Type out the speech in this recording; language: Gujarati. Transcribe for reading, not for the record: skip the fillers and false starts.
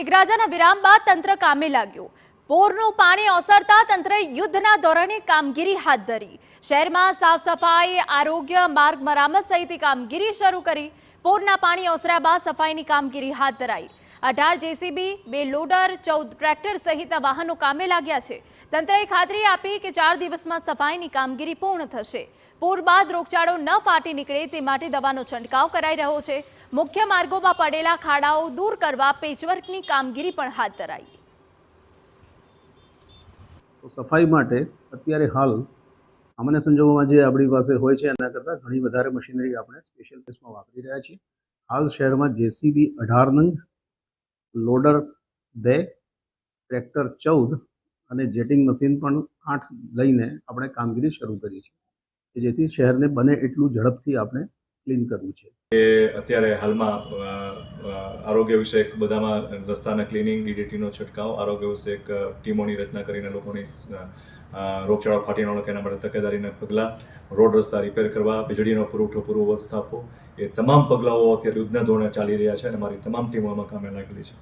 મેઘરાજાના વિરામ બાદ તંત્ર કામે લાગ્યું। પૂરનું પાણી ઓસરતા તંત્રએ યુદ્ધના ધોરણે કામગીરી હાથ ધરી। શહેરમાં સાફ સફાઈ, આરોગ્ય, માર્ગ મરામત સહિતની કામગીરી શરૂ કરી। પૂરના પાણી ઓસર્યા બાદ સફાઈની કામગીરી હાથ ધરાઈ। 18 જેસીબી, 2 લોડર, 14 ટ્રેક્ટર સહિતના વાહનો કામે લાગ્યા છે। તંત્રએ ખાતરી આપી કે 4 દિવસમાં સફાઈની કામગીરી પૂર્ણ થશે। પૂર બાદ રોગચાળો ન ફાટી નીકળે તે માટે દવાનો છંટકાવ કરાઈ રહ્યો છે। મુખ્ય માર્ગોમાં પડેલા ખાડાઓ દૂર કરવા પેચવર્કની કામગીરી પણ હાથ ધરાઈ। સફાઈ માટે અત્યારે હાલ સામાન્ય સંજોગોમાં જે આપણી પાસે હોય છે એના કરતાં ઘણી વધારે મશીનરી આપણે સ્પેશિયલ કેસમાં વાપરી રહ્યા છીએ। હાલ શહેરમાં જેસીબી 18 નંગ, લોડર 2, ટ્રેક્ટર 14 અને જેટિંગ મશીન પણ 8 લઈને આપણે કામગીરી શરૂ કરી છે, જેથી શહેરને બને એટલું ઝડપથી આપણે ક્લીન કરવું છે। અત્યારે હાલમાં આરોગ્ય વિષયક બધામાં રસ્તાના ક્લિનિંગ, ડીડીટીનો છંટકાવ, આરોગ્ય વિષયક ટીમોની રચના કરીને લોકોની રોગચાળો ફાટી ન શકે એના માટે તકેદારીના પગલાં, રોડ રસ્તા રિપેર કરવા, વીજળીનો પુરવઠો પૂર્વવત સ્થાપવો, એ તમામ પગલાઓ અત્યારે યુદ્ધના ધોરણે ચાલી રહ્યા છે અને મારી તમામ ટીમો આમાં કામે લાગેલી છે।